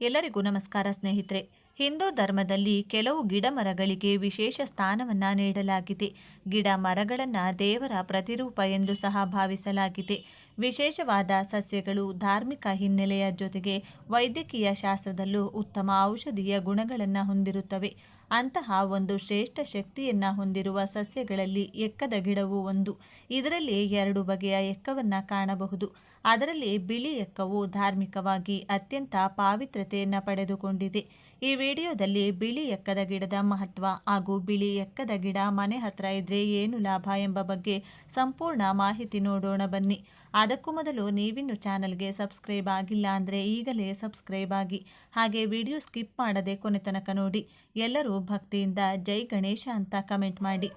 ಎಲ್ಲರಿಗೂ ನಮಸ್ಕಾರ ಸ್ನೇಹಿತರೆ. ಹಿಂದೂ ಧರ್ಮದಲ್ಲಿ ಕೆಲವು ಗಿಡ ಮರಗಳಿಗೆ ವಿಶೇಷ ಸ್ಥಾನವನ್ನು ನೀಡಲಾಗಿದೆ. ಗಿಡ ಮರಗಳನ್ನು ದೇವರ ಪ್ರತಿರೂಪ ಎಂದು ಸಹ ಭಾವಿಸಲಾಗಿದೆ. ವಿಶೇಷವಾದ ಸಸ್ಯಗಳು ಧಾರ್ಮಿಕ ಹಿನ್ನೆಲೆಯ ಜೊತೆಗೆ ವೈದ್ಯಕೀಯ ಶಾಸ್ತ್ರದಲ್ಲೂ ಉತ್ತಮ ಔಷಧೀಯ ಗುಣಗಳನ್ನು ಹೊಂದಿರುತ್ತವೆ. ಅಂತಹ ಒಂದು ಶ್ರೇಷ್ಠ ಶಕ್ತಿಯನ್ನು ಹೊಂದಿರುವ ಸಸ್ಯಗಳಲ್ಲಿ ಎಕ್ಕದ ಗಿಡವು ಒಂದು. ಇದರಲ್ಲಿ ಎರಡು ಬಗೆಯ ಎಕ್ಕವನ್ನು ಕಾಣಬಹುದು. ಅದರಲ್ಲಿ ಬಿಳಿ ಎಕ್ಕವು ಧಾರ್ಮಿಕವಾಗಿ ಅತ್ಯಂತ ಪಾವಿತ್ರ್ಯತೆಯನ್ನು ಪಡೆದುಕೊಂಡಿದೆ. ಈ ವಿಡಿಯೋದಲ್ಲಿ ಬಿಳಿ ಎಕ್ಕದ ಗಿಡದ ಮಹತ್ವ ಹಾಗೂ ಬಿಳಿ ಎಕ್ಕದ ಗಿಡ ಮನೆ ಹತ್ರ ಇದ್ರೆ ಏನು ಲಾಭ ಎಂಬ ಬಗ್ಗೆ ಸಂಪೂರ್ಣ ಮಾಹಿತಿ ನೋಡೋಣ ಬನ್ನಿ. ಅದಕ್ಕೂ ಮೊದಲು ನೀವಿನ್ನು ಚಾನಲ್ಗೆ ಸಬ್ಸ್ಕ್ರೈಬ್ ಆಗಿಲ್ಲ ಅಂದರೆ ಈಗಲೇ ಸಬ್ಸ್ಕ್ರೈಬ್ ಆಗಿ, ಹಾಗೆ ವಿಡಿಯೋ ಸ್ಕಿಪ್ ಮಾಡದೆ ಕೊನೆ ತನಕ ನೋಡಿ. ಎಲ್ಲರೂ ಭಕ್ತಿಯಿಂದ ಜೈ ಗಣೇಶ ಅಂತ ಕಮೆಂಟ್ ಮಾಡಿ.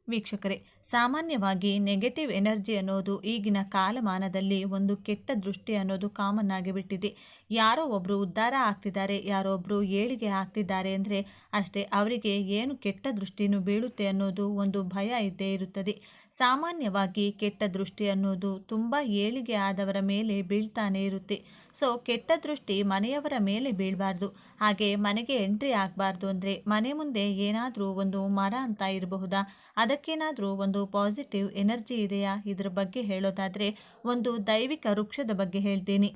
ವೀಕ್ಷಕರೇ, ಸಾಮಾನ್ಯವಾಗಿ ನೆಗೆಟಿವ್ ಎನರ್ಜಿ ಅನ್ನೋದು ಈಗಿನ ಕಾಲಮಾನದಲ್ಲಿ ಒಂದು ಕೆಟ್ಟ ದೃಷ್ಟಿ ಅನ್ನೋದು ಕಾಮನ್ ಆಗಿಬಿಟ್ಟಿದೆ. ಯಾರೋ ಒಬ್ಬರು ಉದ್ಧಾರ ಆಗ್ತಿದ್ದಾರೆ, ಯಾರೋ ಒಬ್ಬರು ಏಳಿಗೆ ಆಗ್ತಿದ್ದಾರೆ ಅಂದರೆ ಅಷ್ಟೇ ಅವರಿಗೆ ಏನು ಕೆಟ್ಟ ದೃಷ್ಟಿನೂ ಬೀಳುತ್ತೆ ಅನ್ನೋದು ಒಂದು ಭಯ ಇದ್ದೇ ಇರುತ್ತದೆ. ಸಾಮಾನ್ಯವಾಗಿ ಕೆಟ್ಟ ದೃಷ್ಟಿ ಅನ್ನೋದು ತುಂಬ ಏಳಿಗೆ ಆದವರ ಮೇಲೆ ಬೀಳ್ತಾನೆ ಇರುತ್ತೆ. ಸೊ ಕೆಟ್ಟ ದೃಷ್ಟಿ ಮನೆಯವರ ಮೇಲೆ ಬೀಳಬಾರ್ದು, ಹಾಗೆ ಮನೆಗೆ ಎಂಟ್ರಿ ಆಗಬಾರ್ದು ಅಂದರೆ ಮನೆ ಮುಂದೆ ಏನಾದರೂ ಒಂದು ಮರ ಅಂತ ಇರಬಹುದಾ, ಅದಕ್ಕೇನಾದರೂ ಒಂದು ಪಾಸಿಟಿವ್ ಎನರ್ಜಿ ಇದೆಯಾ, ಇದರ ಬಗ್ಗೆ ಹೇಳೋದಾದರೆ ಒಂದು ದೈವಿಕ ವೃಕ್ಷದ ಬಗ್ಗೆ ಹೇಳ್ತೀನಿ.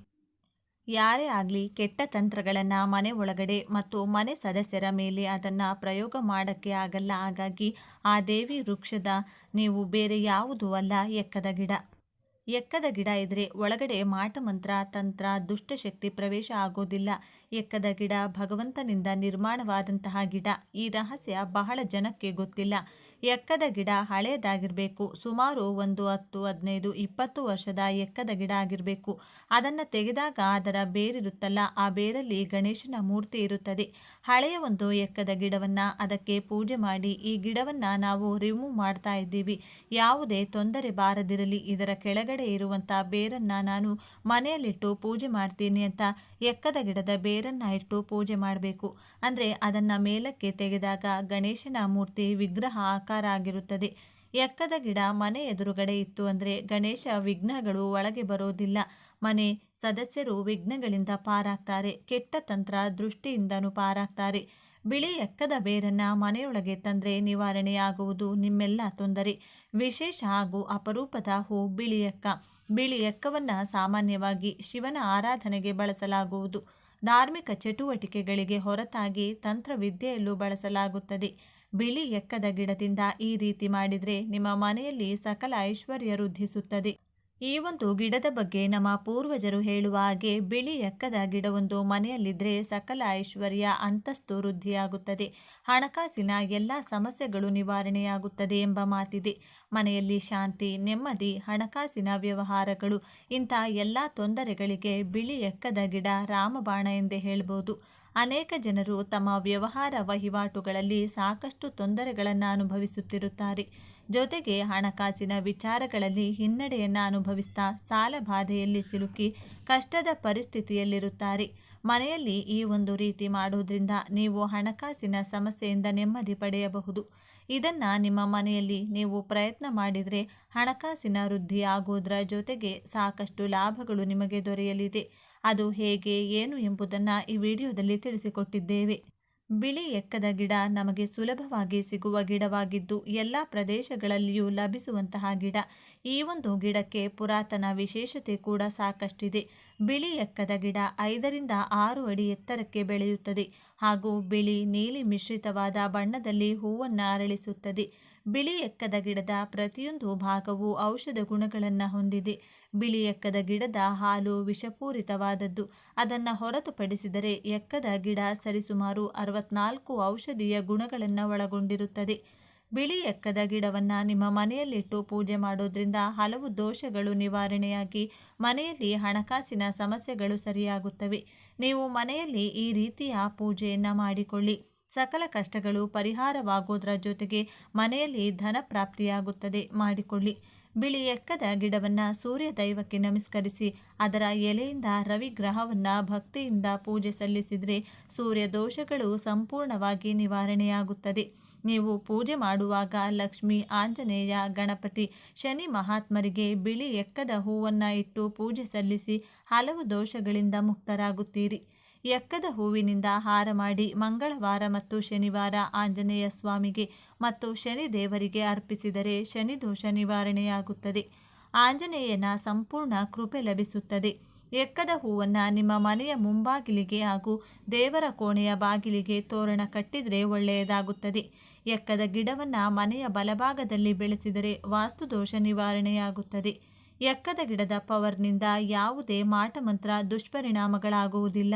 ಯಾರೇ ಆಗಲಿ ಕೆಟ್ಟ ತಂತ್ರಗಳನ್ನು ಮನೆ ಒಳಗಡೆ ಮತ್ತು ಮನೆ ಸದಸ್ಯರ ಮೇಲೆ ಅದನ್ನು ಪ್ರಯೋಗ ಮಾಡೋಕ್ಕೆ ಆಗಲ್ಲ. ಹಾಗಾಗಿ ಆ ದೇವಿ ವೃಕ್ಷದ ನೀವು ಬೇರೆ ಯಾವುದೂ ಅಲ್ಲ, ಎಕ್ಕದ ಗಿಡ. ಎಕ್ಕದ ಗಿಡ ಇದ್ರೆ ಒಳಗಡೆ ಮಾಟಮಂತ್ರ ತಂತ್ರ ದುಷ್ಟಶಕ್ತಿ ಪ್ರವೇಶ ಆಗೋದಿಲ್ಲ. ಎಕ್ಕದ ಗಿಡ ಭಗವಂತನಿಂದ ನಿರ್ಮಾಣವಾದಂತಹ ಗಿಡ. ಈ ರಹಸ್ಯ ಬಹಳ ಜನಕ್ಕೆ ಗೊತ್ತಿಲ್ಲ. ಎಕ್ಕದ ಗಿಡ ಹಳೆಯದಾಗಿರಬೇಕು, ಸುಮಾರು ಒಂದು 10, 15, 20 ವರ್ಷದ ಎಕ್ಕದ ಗಿಡ ಆಗಿರಬೇಕು. ಅದನ್ನು ತೆಗೆದಾಗ ಅದರ ಬೇರಿರುತ್ತಲ್ಲ, ಆ ಬೇರಲ್ಲಿ ಗಣೇಶನ ಮೂರ್ತಿ ಇರುತ್ತದೆ. ಹಳೆಯ ಒಂದು ಎಕ್ಕದ ಗಿಡವನ್ನು ಅದಕ್ಕೆ ಪೂಜೆ ಮಾಡಿ ಈ ಗಿಡವನ್ನು ನಾವು ರಿಮೂವ್ ಮಾಡ್ತಾ ಇದ್ದೀವಿ. ಯಾವುದೇ ತೊಂದರೆ ಬಾರದಿರಲಿ, ಇದರ ಕೆಳಗಡೆ ಇರುವಂಥ ಬೇರನ್ನು ನಾನು ಮನೆಯಲ್ಲಿಟ್ಟು ಪೂಜೆ ಮಾಡ್ತೀನಿ ಅಂತ ಎಕ್ಕದ ಗಿಡದ ಬೇರನ್ನು ಇಟ್ಟು ಪೂಜೆ ಮಾಡಬೇಕು. ಅಂದರೆ ಅದನ್ನು ಮೇಲಕ್ಕೆ ತೆಗೆದಾಗ ಗಣೇಶನ ಮೂರ್ತಿ ವಿಗ್ರಹ ಆಕಾರ ಆಗಿರುತ್ತದೆ. ಎಕ್ಕದ ಗಿಡ ಮನೆ ಎದುರುಗಡೆ ಇತ್ತು ಅಂದರೆ ಗಣೇಶ ವಿಘ್ನಗಳು ಒಳಗೆ ಬರೋದಿಲ್ಲ. ಮನೆ ಸದಸ್ಯರು ವಿಘ್ನಗಳಿಂದ ಪಾರಾಗ್ತಾರೆ, ಕೆಟ್ಟ ತಂತ್ರ ದೃಷ್ಟಿಯಿಂದನೂ ಪಾರಾಗ್ತಾರೆ. ಬಿಳಿ ಎಕ್ಕದ ಬೇರನ್ನು ಮನೆಯೊಳಗೆ ತಂದರೆ ನಿವಾರಣೆಯಾಗುವುದು ನಿಮ್ಮೆಲ್ಲ ತೊಂದರೆ. ವಿಶೇಷ ಹಾಗೂ ಅಪರೂಪದ ಹೂ ಬಿಳಿ ಎಕ್ಕ. ಬಿಳಿ ಎಕ್ಕವನ್ನು ಸಾಮಾನ್ಯವಾಗಿ ಶಿವನ ಆರಾಧನೆಗೆ ಬಳಸಲಾಗುವುದು. ಧಾರ್ಮಿಕ ಚಟುವಟಿಕೆಗಳಿಗೆ ಹೊರತಾಗಿ ತಂತ್ರವಿದ್ಯೆಯಲ್ಲೂ ಬಳಸಲಾಗುತ್ತದೆ. ಬಿಳಿ ಎಕ್ಕದ ಗಿಡದಿಂದ ಈ ರೀತಿ ಮಾಡಿದರೆ ನಿಮ್ಮ ಮನೆಯಲ್ಲಿ ಸಕಲ ಐಶ್ವರ್ಯ ವೃದ್ಧಿಸುತ್ತದೆ. ಈ ಒಂದು ಗಿಡದ ಬಗ್ಗೆ ನಮ್ಮ ಪೂರ್ವಜರು ಹೇಳುವ ಹಾಗೆ ಬಿಳಿ ಎಕ್ಕದ ಗಿಡವೊಂದು ಮನೆಯಲ್ಲಿದ್ದರೆ ಸಕಲ ಐಶ್ವರ್ಯ ಅಂತಸ್ತು ವೃದ್ಧಿಯಾಗುತ್ತದೆ, ಹಣಕಾಸಿನ ಎಲ್ಲ ಸಮಸ್ಯೆಗಳು ನಿವಾರಣೆಯಾಗುತ್ತದೆ ಎಂಬ ಮಾತಿದೆ. ಮನೆಯಲ್ಲಿ ಶಾಂತಿ, ನೆಮ್ಮದಿ, ಹಣಕಾಸಿನ ವ್ಯವಹಾರಗಳು ಇಂಥ ಎಲ್ಲ ತೊಂದರೆಗಳಿಗೆ ಬಿಳಿ ಎಕ್ಕದ ಗಿಡ ರಾಮಬಾಣ ಎಂದೇ ಹೇಳ್ಬೋದು. ಅನೇಕ ಜನರು ತಮ್ಮ ವ್ಯವಹಾರ ವಹಿವಾಟುಗಳಲ್ಲಿ ಸಾಕಷ್ಟು ತೊಂದರೆಗಳನ್ನು ಅನುಭವಿಸುತ್ತಿರುತ್ತಾರೆ. ಜೊತೆಗೆ ಹಣಕಾಸಿನ ವಿಚಾರಗಳಲ್ಲಿ ಹಿನ್ನಡೆಯನ್ನು ಅನುಭವಿಸ್ತಾ ಸಾಲ ಬಾಧೆಯಲ್ಲಿ ಸಿಲುಕಿ ಕಷ್ಟದ ಪರಿಸ್ಥಿತಿಯಲ್ಲಿರುತ್ತಾರೆ. ಮನೆಯಲ್ಲಿ ಈ ಒಂದು ರೀತಿ ಮಾಡೋದ್ರಿಂದ ನೀವು ಹಣಕಾಸಿನ ಸಮಸ್ಯೆಯಿಂದ ನೆಮ್ಮದಿ ಪಡೆಯಬಹುದು. ಇದನ್ನು ನಿಮ್ಮ ಮನೆಯಲ್ಲಿ ನೀವು ಪ್ರಯತ್ನ ಮಾಡಿದರೆ ಹಣಕಾಸಿನ ವೃದ್ಧಿ ಆಗೋದ್ರ ಜೊತೆಗೆ ಸಾಕಷ್ಟು ಲಾಭಗಳು ನಿಮಗೆ ದೊರೆಯಲಿದೆ. ಅದು ಹೇಗೆ ಏನು ಎಂಬುದನ್ನು ಈ ವಿಡಿಯೋದಲ್ಲಿ ತಿಳಿಸಿಕೊಟ್ಟಿದ್ದೇವೆ. ಬಿಳಿ ಎಕ್ಕದ ಗಿಡ ನಮಗೆ ಸುಲಭವಾಗಿ ಸಿಗುವ ಗಿಡವಾಗಿದ್ದು ಎಲ್ಲ ಪ್ರದೇಶಗಳಲ್ಲಿಯೂ ಲಭಿಸುವಂತಹ ಗಿಡ. ಈ ಒಂದು ಗಿಡಕ್ಕೆ ಪುರಾತನ ವಿಶೇಷತೆ ಕೂಡ ಸಾಕಷ್ಟಿದೆ. ಬಿಳಿ ಎಕ್ಕದ ಗಿಡ 5ರಿಂದ 6 ಅಡಿ ಎತ್ತರಕ್ಕೆ ಬೆಳೆಯುತ್ತದೆ ಹಾಗೂ ಬಿಳಿ ನೀಲಿ ಮಿಶ್ರಿತವಾದ ಬಣ್ಣದಲ್ಲಿ ಹೂವನ್ನು ಅರಳಿಸುತ್ತದೆ. ಬಿಳಿ ಎಕ್ಕದ ಗಿಡದ ಪ್ರತಿಯೊಂದು ಭಾಗವೂ ಔಷಧ ಗುಣಗಳನ್ನು ಹೊಂದಿದೆ. ಬಿಳಿ ಎಕ್ಕದ ಗಿಡದ ಹಾಲು ವಿಷಪೂರಿತವಾದದ್ದು. ಅದನ್ನು ಹೊರತುಪಡಿಸಿದರೆ ಎಕ್ಕದ ಗಿಡ ಸರಿಸುಮಾರು 64 ಔಷಧೀಯ ಗುಣಗಳನ್ನು ಒಳಗೊಂಡಿರುತ್ತದೆ. ಬಿಳಿ ಎಕ್ಕದ ಗಿಡವನ್ನು ನಿಮ್ಮ ಮನೆಯಲ್ಲಿಟ್ಟು ಪೂಜೆ ಮಾಡೋದ್ರಿಂದ ಹಲವು ದೋಷಗಳು ನಿವಾರಣೆಯಾಗಿ ಮನೆಯಲ್ಲಿ ಹಣಕಾಸಿನ ಸಮಸ್ಯೆಗಳು ಸರಿಯಾಗುತ್ತವೆ. ನೀವು ಮನೆಯಲ್ಲಿ ಈ ರೀತಿಯ ಪೂಜೆಯನ್ನು ಮಾಡಿಕೊಳ್ಳಿ. ಸಕಲ ಕಷ್ಟಗಳು ಪರಿಹಾರವಾಗೋದ್ರ ಜೊತೆಗೆ ಮನೆಯಲ್ಲಿ ಧನ ಪ್ರಾಪ್ತಿಯಾಗುತ್ತದೆ. ಮಾಡಿಕೊಳ್ಳಿ. ಬಿಳಿ ಎಕ್ಕದ ಗಿಡವನ್ನು ಸೂರ್ಯ ದೈವಕ್ಕೆ ನಮಸ್ಕರಿಸಿ ಅದರ ಎಲೆಯಿಂದ ರವಿ ಗ್ರಹವನ್ನು ಭಕ್ತಿಯಿಂದ ಪೂಜೆ ಸಲ್ಲಿಸಿದರೆ ಸೂರ್ಯ ದೋಷಗಳು ಸಂಪೂರ್ಣವಾಗಿ ನಿವಾರಣೆಯಾಗುತ್ತದೆ. ನೀವು ಪೂಜೆ ಮಾಡುವಾಗ ಲಕ್ಷ್ಮಿ, ಆಂಜನೇಯ, ಗಣಪತಿ, ಶನಿ ಮಹಾತ್ಮರಿಗೆ ಬಿಳಿ ಎಕ್ಕದ ಹೂವನ್ನು ಇಟ್ಟು ಪೂಜೆ ಸಲ್ಲಿಸಿ ಹಲವು ದೋಷಗಳಿಂದ ಮುಕ್ತರಾಗುತ್ತೀರಿ. ಎಕ್ಕದ ಹೂವಿನಿಂದ ಹಾರ ಮಾಡಿ ಮಂಗಳವಾರ ಮತ್ತು ಶನಿವಾರ ಆಂಜನೇಯ ಸ್ವಾಮಿಗೆ ಮತ್ತು ಶನಿ ದೇವರಿಗೆ ಅರ್ಪಿಸಿದರೆ ಶನಿ ದೋಷ ನಿವಾರಣೆಯಾಗುತ್ತದೆ. ಆಂಜನೇಯನ ಸಂಪೂರ್ಣ ಕೃಪೆ ಲಭಿಸುತ್ತದೆ. ಎಕ್ಕದ ಹೂವನ್ನು ನಿಮ್ಮ ಮನೆಯ ಮುಂಬಾಗಿಲಿಗೆ ಹಾಗೂ ದೇವರ ಕೋಣೆಯ ಬಾಗಿಲಿಗೆ ತೋರಣ ಕಟ್ಟಿದರೆ ಒಳ್ಳೆಯದಾಗುತ್ತದೆ. ಎಕ್ಕದ ಗಿಡವನ್ನು ಮನೆಯ ಬಲಭಾಗದಲ್ಲಿ ಬೆಳೆಸಿದರೆ ವಾಸ್ತುದೋಷ ನಿವಾರಣೆಯಾಗುತ್ತದೆ. ಎಕ್ಕದ ಗಿಡದ ಪವರ್ನಿಂದ ಯಾವುದೇ ಮಾಟಮಂತ್ರ ದುಷ್ಪರಿಣಾಮಗಳಾಗುವುದಿಲ್ಲ.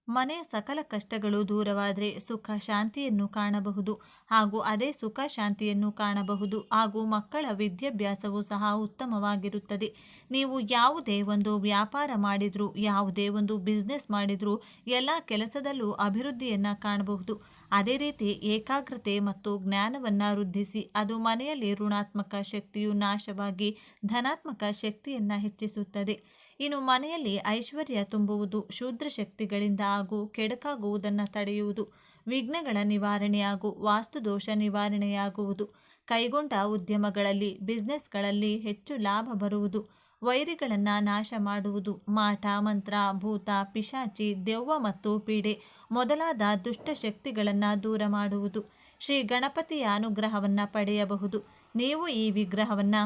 ಮನೆಯ ಸಕಲ ಕಷ್ಟಗಳು ದೂರವಾದರೆ ಸುಖ ಶಾಂತಿಯನ್ನು ಕಾಣಬಹುದು ಹಾಗೂ ಅದೇ ಸುಖ ಶಾಂತಿಯನ್ನು ಕಾಣಬಹುದು ಹಾಗೂ ಮಕ್ಕಳ ವಿದ್ಯಾಭ್ಯಾಸವೂ ಸಹ ಉತ್ತಮವಾಗಿರುತ್ತದೆ. ನೀವು ಯಾವುದೇ ಒಂದು ವ್ಯಾಪಾರ ಮಾಡಿದರೂ ಯಾವುದೇ ಒಂದು ಬಿಸ್ನೆಸ್ ಮಾಡಿದರೂ ಎಲ್ಲ ಕೆಲಸದಲ್ಲೂ ಅಭಿವೃದ್ಧಿಯನ್ನು ಕಾಣಬಹುದು. ಅದೇ ರೀತಿ ಏಕಾಗ್ರತೆ ಮತ್ತು ಜ್ಞಾನವನ್ನು ವೃದ್ಧಿಸಿ ಅದು ಮನೆಯಲ್ಲಿ ಋಣಾತ್ಮಕ ಶಕ್ತಿಯು ನಾಶವಾಗಿ ಧನಾತ್ಮಕ ಶಕ್ತಿಯನ್ನು ಹೆಚ್ಚಿಸುತ್ತದೆ. ಇನ್ನು ಮನೆಯಲ್ಲಿ ಐಶ್ವರ್ಯ ತುಂಬುವುದು, ಶೂದ್ರ ಶಕ್ತಿಗಳಿಂದ ಹಾಗೂ ಕೆಡಕಾಗುವುದನ್ನು ತಡೆಯುವುದು, ವಿಘ್ನಗಳ ನಿವಾರಣೆ ಹಾಗೂ ವಾಸ್ತುದೋಷ ನಿವಾರಣೆಯಾಗುವುದು, ಕೈಗೊಂಡ ಉದ್ಯಮಗಳಲ್ಲಿ ಬಿಸ್ನೆಸ್ಗಳಲ್ಲಿ ಹೆಚ್ಚು ಲಾಭ ಬರುವುದು, ವೈರಿಗಳನ್ನು ನಾಶ ಮಾಡುವುದು, ಮಾಟ ಮಂತ್ರ ಭೂತ ಪಿಶಾಚಿ ದೆವ್ವ ಮತ್ತು ಪೀಡೆ ಮೊದಲಾದ ದುಷ್ಟ ಶಕ್ತಿಗಳನ್ನು ದೂರ ಮಾಡುವುದು, ಶ್ರೀ ಗಣಪತಿಯ ಅನುಗ್ರಹವನ್ನು ಪಡೆಯಬಹುದು. ನೀವು ಈ ವಿಗ್ರಹವನ್ನು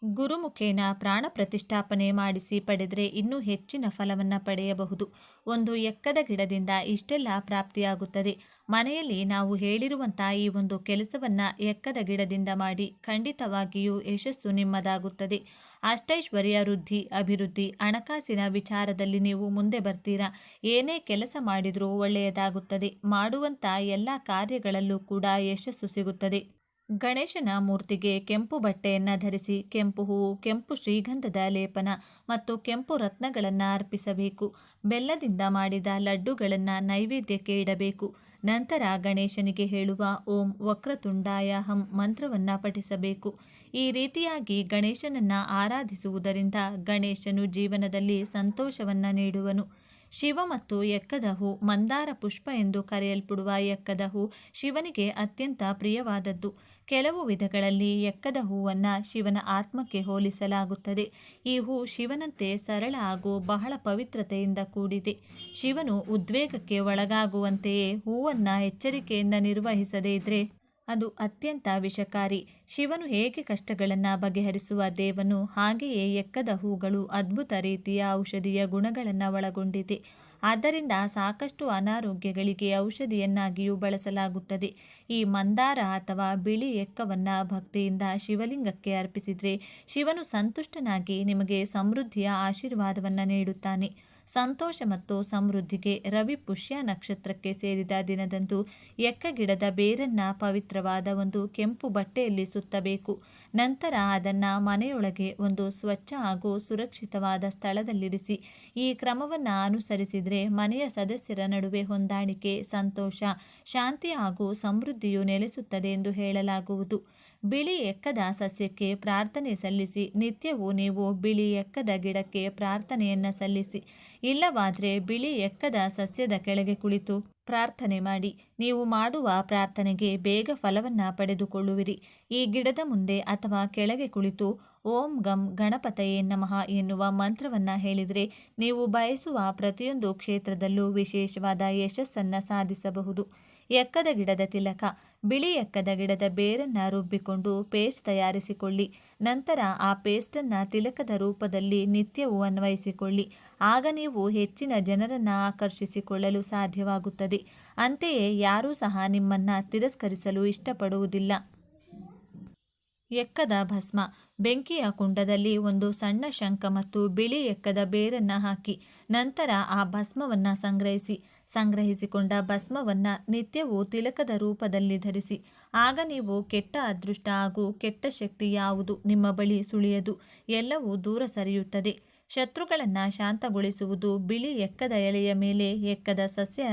ಗುರುಮುಖೇನ ಪ್ರಾಣ ಪ್ರತಿಷ್ಠಾಪನೆ ಮಾಡಿಸಿ ಪಡೆದರೆ ಇನ್ನೂ ಹೆಚ್ಚಿನ ಫಲವನ್ನು ಪಡೆಯಬಹುದು. ಒಂದು ಎಕ್ಕದ ಗಿಡದಿಂದ ಇಷ್ಟೆಲ್ಲ ಪ್ರಾಪ್ತಿಯಾಗುತ್ತದೆ. ಮನೆಯಲ್ಲಿ ನಾವು ಹೇಳಿರುವಂಥ ಈ ಒಂದು ಕೆಲಸವನ್ನು ಎಕ್ಕದ ಗಿಡದಿಂದ ಮಾಡಿ ಖಂಡಿತವಾಗಿಯೂ ಯಶಸ್ಸು ನಿಮ್ಮದಾಗುತ್ತದೆ. ಅಷ್ಟೈಶ್ವರ್ಯ ವೃದ್ಧಿ, ಅಭಿವೃದ್ಧಿ, ಹಣಕಾಸಿನ ವಿಚಾರದಲ್ಲಿ ನೀವು ಮುಂದೆ ಬರ್ತೀರಾ. ಏನೇ ಕೆಲಸ ಮಾಡಿದರೂ ಒಳ್ಳೆಯದಾಗುತ್ತದೆ. ಮಾಡುವಂಥ ಎಲ್ಲ ಕಾರ್ಯಗಳಲ್ಲೂ ಕೂಡ ಯಶಸ್ಸು ಸಿಗುತ್ತದೆ. ಗಣೇಶನ ಮೂರ್ತಿಗೆ ಕೆಂಪು ಬಟ್ಟೆಯನ್ನು ಧರಿಸಿ ಕೆಂಪು ಹೂವು, ಕೆಂಪು ಶ್ರೀಗಂಧದ ಲೇಪನ ಮತ್ತು ಕೆಂಪು ರತ್ನಗಳನ್ನು ಅರ್ಪಿಸಬೇಕು. ಬೆಲ್ಲದಿಂದ ಮಾಡಿದ ಲಡ್ಡುಗಳನ್ನು ನೈವೇದ್ಯಕ್ಕೆ ಇಡಬೇಕು. ನಂತರ ಗಣೇಶನಿಗೆ ಹೇಳುವ ಓಂ ವಕ್ರತುಂಡಾಯ ಹಂ ಮಂತ್ರವನ್ನು ಪಠಿಸಬೇಕು. ಈ ರೀತಿಯಾಗಿ ಗಣೇಶನನ್ನು ಆರಾಧಿಸುವುದರಿಂದ ಗಣೇಶನು ಜೀವನದಲ್ಲಿ ಸಂತೋಷವನ್ನು ನೀಡುವನು. ಶಿವ ಮತ್ತು ಎಕ್ಕದ ಹೂ, ಮಂದಾರ ಪುಷ್ಪ ಎಂದು ಕರೆಯಲ್ಪಡುವ ಎಕ್ಕದ ಹೂ ಶಿವನಿಗೆ ಅತ್ಯಂತ ಪ್ರಿಯವಾದದ್ದು. ಕೆಲವು ವಿಧಗಳಲ್ಲಿ ಎಕ್ಕದ ಹೂವನ್ನು ಶಿವನ ಆತ್ಮಕ್ಕೆ ಹೋಲಿಸಲಾಗುತ್ತದೆ. ಈ ಹೂ ಶಿವನಂತೆ ಸರಳ ಹಾಗೂ ಬಹಳ ಪವಿತ್ರತೆಯಿಂದ ಕೂಡಿದೆ. ಶಿವನು ಉದ್ವೇಗಕ್ಕೆ ಒಳಗಾಗುವಂತೆಯೇ ಹೂವನ್ನು ಎಚ್ಚರಿಕೆಯಿಂದ ನಿರ್ವಹಿಸದೇ ಇದ್ದರೆ ಅದು ಅತ್ಯಂತ ವಿಷಕಾರಿ. ಶಿವನು ಹೇಗೆ ಕಷ್ಟಗಳನ್ನು ಬಗೆಹರಿಸುವ ದೇವನು, ಹಾಗೆಯೇ ಎಕ್ಕದ ಹೂಗಳು ಅದ್ಭುತ ರೀತಿಯ ಔಷಧೀಯ ಗುಣಗಳನ್ನು ಒಳಗೊಂಡಿದೆ. ಆದ್ದರಿಂದ ಸಾಕಷ್ಟು ಅನಾರೋಗ್ಯಗಳಿಗೆ ಔಷಧಿಯನ್ನಾಗಿಯೂ ಬಳಸಲಾಗುತ್ತದೆ. ಈ ಮಂದಾರ ಅಥವಾ ಬಿಳಿ ಎಕ್ಕವನ್ನು ಭಕ್ತಿಯಿಂದ ಶಿವಲಿಂಗಕ್ಕೆ ಅರ್ಪಿಸಿದರೆ ಶಿವನು ಸಂತುಷ್ಟನಾಗಿ ನಿಮಗೆ ಸಮೃದ್ಧಿಯ ಆಶೀರ್ವಾದವನ್ನು ನೀಡುತ್ತಾನೆ. ಸಂತೋಷ ಮತ್ತು ಸಮೃದ್ಧಿಗೆ ರವಿ ಪುಷ್ಯ ನಕ್ಷತ್ರಕ್ಕೆ ಸೇರಿದ ದಿನದಂದು ಎಕ್ಕ ಗಿಡದ ಬೇರನ್ನು ಪವಿತ್ರವಾದ ಒಂದು ಕೆಂಪು ಬಟ್ಟೆಯಲ್ಲಿ ಸುತ್ತಬೇಕು. ನಂತರ ಅದನ್ನು ಮನೆಯೊಳಗೆ ಒಂದು ಸ್ವಚ್ಛ ಹಾಗೂ ಸುರಕ್ಷಿತವಾದ ಸ್ಥಳದಲ್ಲಿರಿಸಿ. ಈ ಕ್ರಮವನ್ನು ಅನುಸರಿಸಿದರೆ ಮನೆಯ ಸದಸ್ಯರ ನಡುವೆ ಹೊಂದಾಣಿಕೆ, ಸಂತೋಷ, ಶಾಂತಿ ಹಾಗೂ ಸಮೃದ್ಧಿಯು ನೆಲೆಸುತ್ತದೆ ಎಂದು ಹೇಳಲಾಗುವುದು. ಬಿಳಿ ಎಕ್ಕದ ಸಸ್ಯಕ್ಕೆ ಪ್ರಾರ್ಥನೆ ಸಲ್ಲಿಸಿ. ನಿತ್ಯವೂ ನೀವು ಬಿಳಿ ಎಕ್ಕದ ಗಿಡಕ್ಕೆ ಪ್ರಾರ್ಥನೆಯನ್ನು ಸಲ್ಲಿಸಿ. ಇಲ್ಲವಾದರೆ ಬಿಳಿ ಎಕ್ಕದ ಸಸ್ಯದ ಕೆಳಗೆ ಕುಳಿತು ಪ್ರಾರ್ಥನೆ ಮಾಡಿ. ನೀವು ಮಾಡುವ ಪ್ರಾರ್ಥನೆಗೆ ಬೇಗ ಫಲವನ್ನು ಪಡೆದುಕೊಳ್ಳುವಿರಿ. ಈ ಗಿಡದ ಮುಂದೆ ಅಥವಾ ಕೆಳಗೆ ಕುಳಿತು ಓಂ ಗಂ ಗಣಪತಯೇ ನಮಃ ಎನ್ನುವ ಮಂತ್ರವನ್ನು ಹೇಳಿದರೆ ನೀವು ಬಯಸುವ ಪ್ರತಿಯೊಂದು ಕ್ಷೇತ್ರದಲ್ಲೂ ವಿಶೇಷವಾದ ಯಶಸ್ಸನ್ನು ಸಾಧಿಸಬಹುದು. ಎಕ್ಕದ ಗಿಡದ ತಿಲಕ. ಬಿಳಿ ಎಕ್ಕದ ಗಿಡದ ಬೇರನ್ನು ರುಬ್ಬಿಕೊಂಡು ಪೇಸ್ಟ್ ತಯಾರಿಸಿಕೊಳ್ಳಿ. ನಂತರ ಆ ಪೇಸ್ಟನ್ನು ತಿಲಕದ ರೂಪದಲ್ಲಿ ನಿತ್ಯವೂ ಅನ್ವಯಿಸಿಕೊಳ್ಳಿ. ಆಗ ನೀವು ಹೆಚ್ಚಿನ ಜನರನ್ನು ಆಕರ್ಷಿಸಿಕೊಳ್ಳಲು ಸಾಧ್ಯವಾಗುತ್ತದೆ. ಅಂತೆಯೇ ಯಾರೂ ಸಹ ನಿಮ್ಮನ್ನು ತಿರಸ್ಕರಿಸಲು ಇಷ್ಟಪಡುವುದಿಲ್ಲ. ಎಕ್ಕದ ಭಸ್ಮ. ಬೆಂಕಿಯ ಕುಂಡದಲ್ಲಿ ಒಂದು ಸಣ್ಣ ಶಂಖ ಮತ್ತು ಬಿಳಿ ಎಕ್ಕದ ಬೇರನ್ನು ಹಾಕಿ ನಂತರ ಆ ಭಸ್ಮವನ್ನು ಸಂಗ್ರಹಿಸಿಕೊಂಡ ಭಸ್ಮವನ್ನು ನಿತ್ಯವೂ ತಿಲಕದ ರೂಪದಲ್ಲಿ ಧರಿಸಿ. ಆಗ ನೀವು ಕೆಟ್ಟ ಅದೃಷ್ಟ ಹಾಗೂ ಕೆಟ್ಟ ಶಕ್ತಿ ಯಾವುದು ನಿಮ್ಮ ಬಳಿ ಸುಳಿಯದು, ಎಲ್ಲವೂ ದೂರ ಸರಿಯುತ್ತದೆ. ಶತ್ರುಗಳನ್ನು ಶಾಂತಗೊಳಿಸುವುದು. ಬಿಳಿ ಎಕ್ಕದ ಎಲೆಯ ಮೇಲೆ ಎಕ್ಕದ ಸಸ್ಯ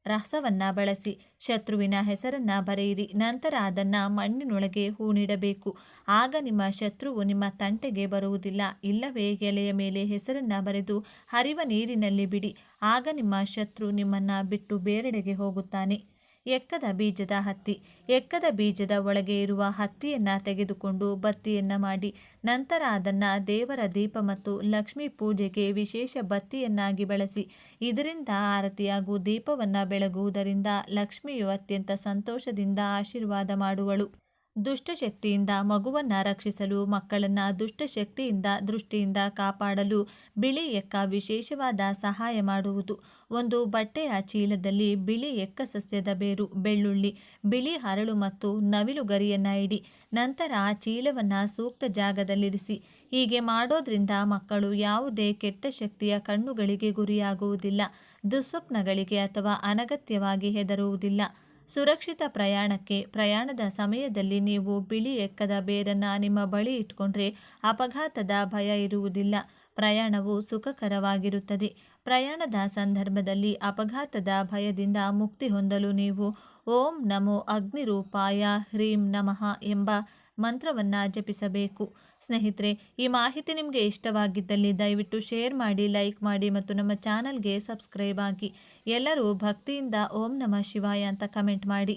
ರಸವನ್ನು ಬಳಸಿ ಶತ್ರುವಿನ ಹೆಸರನ್ನು ಬರೆಯಿರಿ. ನಂತರ ಅದನ್ನು ಮಣ್ಣಿನೊಳಗೆ ಹೂಣಿಡಬೇಕು. ಆಗ ನಿಮ್ಮ ಶತ್ರುವು ನಿಮ್ಮ ತಂಟೆಗೆ ಬರುವುದಿಲ್ಲ. ಇಲ್ಲವೇ ಎಲೆಯ ಮೇಲೆ ಹೆಸರನ್ನು ಬರೆದು ಹರಿವ ನೀರಿನಲ್ಲಿ ಬಿಡಿ. ಆಗ ನಿಮ್ಮ ಶತ್ರು ನಿಮ್ಮನ್ನು ಬಿಟ್ಟು ಬೇರೆಡೆಗೆ ಹೋಗುತ್ತಾನೆ. ಎಕ್ಕದ ಬೀಜದ ಹತ್ತಿ. ಎಕ್ಕದ ಬೀಜದ ಒಳಗೆ ಇರುವ ಹತ್ತಿಯನ್ನು ತೆಗೆದುಕೊಂಡು ಬತ್ತಿಯನ್ನು ಮಾಡಿ ನಂತರ ಅದನ್ನು ದೇವರ ದೀಪ ಮತ್ತು ಲಕ್ಷ್ಮೀ ಪೂಜೆಗೆ ವಿಶೇಷ ಬತ್ತಿಯನ್ನಾಗಿ ಬಳಸಿ. ಇದರಿಂದ ಆರತಿ ಹಾಗೂ ದೀಪವನ್ನು ಬೆಳಗುವುದರಿಂದ ಲಕ್ಷ್ಮಿಯು ಅತ್ಯಂತ ಸಂತೋಷದಿಂದ ಆಶೀರ್ವಾದ ಮಾಡುವಳು. ದುಷ್ಟಶಕ್ತಿಯಿಂದ ಮಗುವನ್ನು ರಕ್ಷಿಸಲು, ಮಕ್ಕಳನ್ನು ದುಷ್ಟಶಕ್ತಿಯಿಂದ ದೃಷ್ಟಿಯಿಂದ ಕಾಪಾಡಲು ಬಿಳಿ ಎಕ್ಕ ವಿಶೇಷವಾದ ಸಹಾಯ ಮಾಡುವುದು. ಒಂದು ಬಟ್ಟೆಯ ಚೀಲದಲ್ಲಿ ಬಿಳಿ ಎಕ್ಕ ಸಸ್ಯದ ಬೇರು, ಬೆಳ್ಳುಳ್ಳಿ, ಬಿಳಿ ಹರಳು ಮತ್ತು ನವಿಲು ಗರಿಯನ್ನು ಇಡಿ. ನಂತರ ಆ ಚೀಲವನ್ನು ಸೂಕ್ತ ಜಾಗದಲ್ಲಿರಿಸಿ. ಹೀಗೆ ಮಾಡೋದ್ರಿಂದ ಮಕ್ಕಳು ಯಾವುದೇ ಕೆಟ್ಟ ಶಕ್ತಿಯ ಕಣ್ಣುಗಳಿಗೆ ಗುರಿಯಾಗುವುದಿಲ್ಲ, ದುಸ್ವಪ್ನಗಳಿಗೆ ಅಥವಾ ಅನಗತ್ಯವಾಗಿ ಹೆದರುವುದಿಲ್ಲ. ಸುರಕ್ಷಿತ ಪ್ರಯಾಣಕ್ಕೆ. ಪ್ರಯಾಣದ ಸಮಯದಲ್ಲಿ ನೀವು ಬಿಳಿ ಎಕ್ಕದ ಬೇರನ್ನು ನಿಮ್ಮ ಬಳಿ ಇಟ್ಕೊಂಡ್ರೆ ಅಪಘಾತದ ಭಯ ಇರುವುದಿಲ್ಲ, ಪ್ರಯಾಣವು ಸುಖಕರವಾಗಿರುತ್ತದೆ. ಪ್ರಯಾಣದ ಸಂದರ್ಭದಲ್ಲಿ ಅಪಘಾತದ ಭಯದಿಂದ ಮುಕ್ತಿ ಹೊಂದಲು ನೀವು ಓಂ ನಮೋ ಅಗ್ನಿರೂಪಾಯ ಹ್ರೀಂ ನಮಃ ಎಂಬ ಮಂತ್ರವನ್ನು ಜಪಿಸಬೇಕು. ಸ್ನೇಹಿತರೆ, ಈ ಮಾಹಿತಿ ನಿಮಗೆ ಇಷ್ಟವಾಗಿದ್ದಲ್ಲಿ ದಯವಿಟ್ಟು ಶೇರ್ ಮಾಡಿ, ಲೈಕ್ ಮಾಡಿ ಮತ್ತು ನಮ್ಮ ಚಾನಲ್ಗೆ ಸಬ್ಸ್ಕ್ರೈಬ್ ಆಗಿ. ಎಲ್ಲರೂ ಭಕ್ತಿಯಿಂದ ಓಂ ನಮಃ ಶಿವಾಯ ಅಂತ ಕಮೆಂಟ್ ಮಾಡಿ.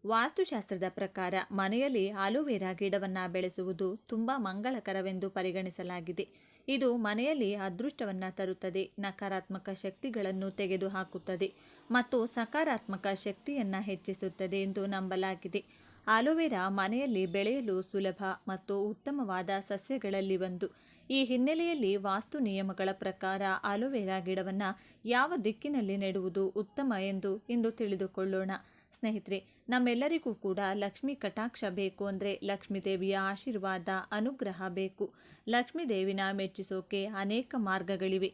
ವಾಸ್ತುಶಾಸ್ತ್ರದ ಪ್ರಕಾರ ಮನೆಯಲ್ಲಿ ಆಲೋವೆರಾ ಗಿಡವನ್ನು ಬೆಳೆಸುವುದು ತುಂಬ ಮಂಗಳಕರವೆಂದು ಪರಿಗಣಿಸಲಾಗಿದೆ. ಇದು ಮನೆಯಲ್ಲಿ ಅದೃಷ್ಟವನ್ನು ತರುತ್ತದೆ, ನಕಾರಾತ್ಮಕ ಶಕ್ತಿಗಳನ್ನು ತೆಗೆದುಹಾಕುತ್ತದೆ ಮತ್ತು ಸಕಾರಾತ್ಮಕ ಶಕ್ತಿಯನ್ನು ಹೆಚ್ಚಿಸುತ್ತದೆ ಎಂದು ನಂಬಲಾಗಿದೆ. ಆಲೋವೆರಾ ಮನೆಯಲ್ಲಿ ಬೆಳೆಯಲು ಸುಲಭ ಮತ್ತು ಉತ್ತಮವಾದ ಸಸ್ಯಗಳಲ್ಲಿ ಒಂದು. ಈ ಹಿನ್ನೆಲೆಯಲ್ಲಿ ವಾಸ್ತು ನಿಯಮಗಳ ಪ್ರಕಾರ ಆಲೋವೆರಾ ಗಿಡವನ್ನು ಯಾವ ದಿಕ್ಕಿನಲ್ಲಿ ನೆಡುವುದು ಉತ್ತಮ ಎಂದು ಇಂದು ತಿಳಿದುಕೊಳ್ಳೋಣ. ಸ್ನೇಹಿತರೆ, ನಮ್ಮೆಲ್ಲರಿಗೂ ಕೂಡ ಲಕ್ಷ್ಮೀ ಕಟಾಕ್ಷ ಬೇಕು ಅಂದರೆ ಲಕ್ಷ್ಮೀ ದೇವಿಯ ಆಶೀರ್ವಾದ, ಅನುಗ್ರಹ ಬೇಕು. ಲಕ್ಷ್ಮೀ ದೇವಿನ ಮೆಚ್ಚಿಸೋಕೆ ಅನೇಕ ಮಾರ್ಗಗಳಿವೆ.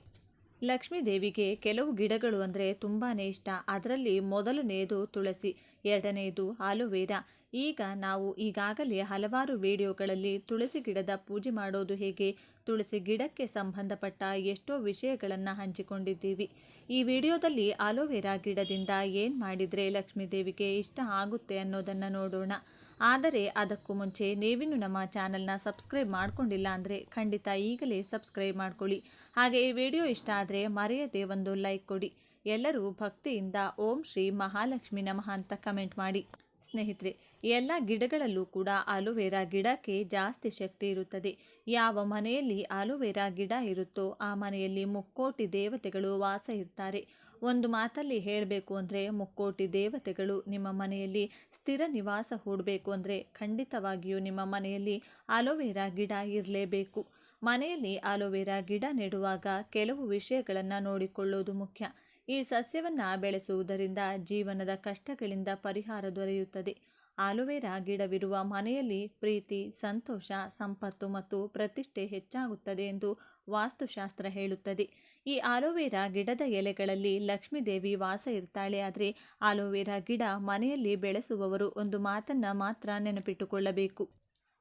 ಲಕ್ಷ್ಮೀ ದೇವಿಗೆ ಕೆಲವು ಗಿಡಗಳು ಅಂದರೆ ತುಂಬಾ ಇಷ್ಟ. ಅದರಲ್ಲಿ ಮೊದಲನೆಯದು ತುಳಸಿ, ಎರಡನೆಯದು ಆಲೋವೆರಾ. ಈಗ ನಾವು ಈಗಾಗಲೇ ಹಲವಾರು ವಿಡಿಯೋಗಳಲ್ಲಿ ತುಳಸಿ ಗಿಡದ ಪೂಜೆ ಮಾಡೋದು ಹೇಗೆ, ತುಳಸಿ ಗಿಡಕ್ಕೆ ಸಂಬಂಧಪಟ್ಟ ಎಷ್ಟೋ ವಿಷಯಗಳನ್ನು ಹಂಚಿಕೊಂಡಿದ್ದೀವಿ. ಈ ವಿಡಿಯೋದಲ್ಲಿ ಆಲೋವೆರಾ ಗಿಡದಿಂದ ಏನು ಮಾಡಿದರೆ ಲಕ್ಷ್ಮೀ ದೇವಿಗೆ ಇಷ್ಟ ಆಗುತ್ತೆ ಅನ್ನೋದನ್ನು ನೋಡೋಣ. ಆದರೆ ಅದಕ್ಕೂ ಮುಂಚೆ ನೀವಿನ್ನು ನಮ್ಮ ಚಾನಲ್ನ ಸಬ್ಸ್ಕ್ರೈಬ್ ಮಾಡ್ಕೊಂಡಿಲ್ಲ ಅಂದರೆ ಖಂಡಿತ ಈಗಲೇ ಸಬ್ಸ್ಕ್ರೈಬ್ ಮಾಡ್ಕೊಳ್ಳಿ. ಹಾಗೆ ಈ ವಿಡಿಯೋ ಇಷ್ಟ ಆದರೆ ಮರೆಯದೆ ಒಂದು ಲೈಕ್ ಕೊಡಿ. ಎಲ್ಲರೂ ಭಕ್ತಿಯಿಂದ ಓಂ ಶ್ರೀ ಮಹಾಲಕ್ಷ್ಮಿ ನಮಃ ಅಂತ ಕಮೆಂಟ್ ಮಾಡಿ. ಸ್ನೇಹಿತರೆ, ಎಲ್ಲ ಗಿಡಗಳಲ್ಲೂ ಕೂಡ ಆಲೋವೆರಾ ಗಿಡಕ್ಕೆ ಜಾಸ್ತಿ ಶಕ್ತಿ ಇರುತ್ತದೆ. ಯಾವ ಮನೆಯಲ್ಲಿ ಆಲೋವೆರಾ ಗಿಡ ಇರುತ್ತೋ ಆ ಮನೆಯಲ್ಲಿ ಮುಕ್ಕೋಟಿ ದೇವತೆಗಳು ವಾಸ ಇರ್ತಾರೆ. ಒಂದು ಮಾತಲ್ಲಿ ಹೇಳಬೇಕು ಅಂದರೆ ಮುಕ್ಕೋಟಿ ದೇವತೆಗಳು ನಿಮ್ಮ ಮನೆಯಲ್ಲಿ ಸ್ಥಿರ ನಿವಾಸ ಹೂಡಬೇಕು ಅಂದರೆ ಖಂಡಿತವಾಗಿಯೂ ನಿಮ್ಮ ಮನೆಯಲ್ಲಿ ಆಲೋವೆರಾ ಗಿಡ ಇರಲೇಬೇಕು. ಮನೆಯಲ್ಲಿ ಆಲೋವೆರಾ ಗಿಡ ನೆಡುವಾಗ ಕೆಲವು ವಿಷಯಗಳನ್ನು ನೋಡಿಕೊಳ್ಳೋದು ಮುಖ್ಯ. ಈ ಸಸ್ಯವನ್ನು ಬೆಳೆಸುವುದರಿಂದ ಜೀವನದ ಕಷ್ಟಗಳಿಂದ ಪರಿಹಾರ ದೊರೆಯುತ್ತದೆ. ಆಲೋವೆರಾ ಗಿಡವಿರುವ ಮನೆಯಲ್ಲಿ ಪ್ರೀತಿ, ಸಂತೋಷ, ಸಂಪತ್ತು ಮತ್ತು ಪ್ರತಿಷ್ಠೆ ಹೆಚ್ಚಾಗುತ್ತದೆ ಎಂದು ವಾಸ್ತುಶಾಸ್ತ್ರ ಹೇಳುತ್ತದೆ. ಈ ಆಲೋವೆರಾ ಗಿಡದ ಎಲೆಗಳಲ್ಲಿ ಲಕ್ಷ್ಮೀ ದೇವಿ ವಾಸ ಇರ್ತಾಳೆ. ಆದರೆ ಆಲೋವೆರಾ ಗಿಡ ಮನೆಯಲ್ಲಿ ಬೆಳೆಸುವವರು ಒಂದು ಮಾತನ್ನು ಮಾತ್ರ ನೆನಪಿಟ್ಟುಕೊಳ್ಳಬೇಕು.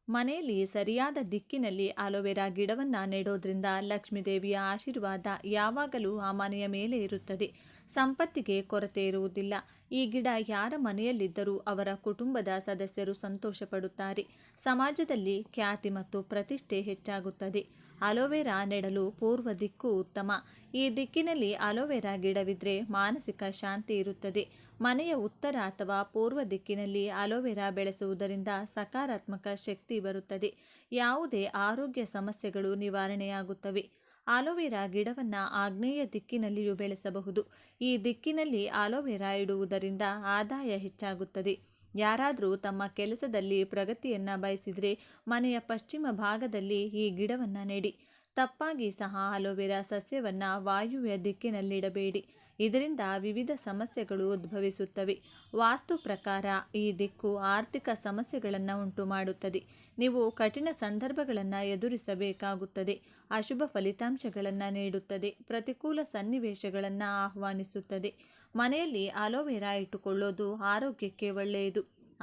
ಮನೆಯಲ್ಲಿ ಸರಿಯಾದ ದಿಕ್ಕಿನಲ್ಲಿ ಆಲೋವೆರಾ ಗಿಡವನ್ನು ನೆಡೋದ್ರಿಂದ ಲಕ್ಷ್ಮೀ ದೇವಿಯ ಆಶೀರ್ವಾದ ಯಾವಾಗಲೂ ಆ ಮನೆಯ ಮೇಲೆ ಇರುತ್ತದೆ. ಸಂಪತ್ತಿಗೆ ಕೊರತೆ ಇರುವುದಿಲ್ಲ. ಈ ಗಿಡ ಯಾರ ಮನೆಯಲ್ಲಿದ್ದರೂ ಅವರ ಕುಟುಂಬದ ಸದಸ್ಯರು ಸಂತೋಷ ಪಡುತ್ತಾರೆ. ಸಮಾಜದಲ್ಲಿ ಖ್ಯಾತಿ ಮತ್ತು ಪ್ರತಿಷ್ಠೆ ಹೆಚ್ಚಾಗುತ್ತದೆ. ಆಲೋವೆರಾ ನೆಡಲು ಪೂರ್ವ ದಿಕ್ಕು ಉತ್ತಮ. ಈ ದಿಕ್ಕಿನಲ್ಲಿ ಆಲೋವೆರಾ ಗಿಡವಿದ್ರೆ ಮಾನಸಿಕ ಶಾಂತಿ ಇರುತ್ತದೆ. ಮನೆಯ ಉತ್ತರ ಅಥವಾ ಪೂರ್ವ ದಿಕ್ಕಿನಲ್ಲಿ ಆಲೋವೆರಾ ಬೆಳೆಸುವುದರಿಂದ ಸಕಾರಾತ್ಮಕ ಶಕ್ತಿ ಬರುತ್ತದೆ. ಯಾವುದೇ ಆರೋಗ್ಯ ಸಮಸ್ಯೆಗಳು ನಿವಾರಣೆಯಾಗುತ್ತವೆ. ಆಲೋವೆರಾ ಗಿಡವನ್ನು ಆಗ್ನೇಯ ದಿಕ್ಕಿನಲ್ಲಿಯೂ ಬೆಳೆಸಬಹುದು. ಈ ದಿಕ್ಕಿನಲ್ಲಿ ಆಲೋವೆರಾ ಇಡುವುದರಿಂದ ಆದಾಯ ಹೆಚ್ಚಾಗುತ್ತದೆ. ಯಾರಾದರೂ ತಮ್ಮ ಕೆಲಸದಲ್ಲಿ ಪ್ರಗತಿಯನ್ನು ಬಯಸಿದರೆ ಮನೆಯ ಪಶ್ಚಿಮ ಭಾಗದಲ್ಲಿ ಈ ಗಿಡವನ್ನು ನೆಡಿ. ತಪ್ಪಾಗಿ ಸಹ ಆಲೋವೆರಾ ಸಸ್ಯವನ್ನು ವಾಯುವ್ಯ ದಿಕ್ಕಿನಲ್ಲಿಡಬೇಡಿ. ಇದರಿಂದ ವಿವಿಧ ಸಮಸ್ಯೆಗಳು ಉದ್ಭವಿಸುತ್ತವೆ. ವಾಸ್ತು ಪ್ರಕಾರ ಈ ದಿಕ್ಕು ಆರ್ಥಿಕ ಸಮಸ್ಯೆಗಳನ್ನು ಉಂಟು ಮಾಡುತ್ತದೆ. ನೀವು ಕಠಿಣ ಸಂದರ್ಭಗಳನ್ನು ಎದುರಿಸಬೇಕಾಗುತ್ತದೆ. ಅಶುಭ ಫಲಿತಾಂಶಗಳನ್ನು ನೀಡುತ್ತದೆ. ಪ್ರತಿಕೂಲ ಸನ್ನಿವೇಶಗಳನ್ನು ಆಹ್ವಾನಿಸುತ್ತದೆ. ಮನೆಯಲ್ಲಿ ಆಲೋವೆರಾ ಇಟ್ಟುಕೊಳ್ಳೋದು ಆರೋಗ್ಯಕ್ಕೆ ಒಳ್ಳೆಯದು.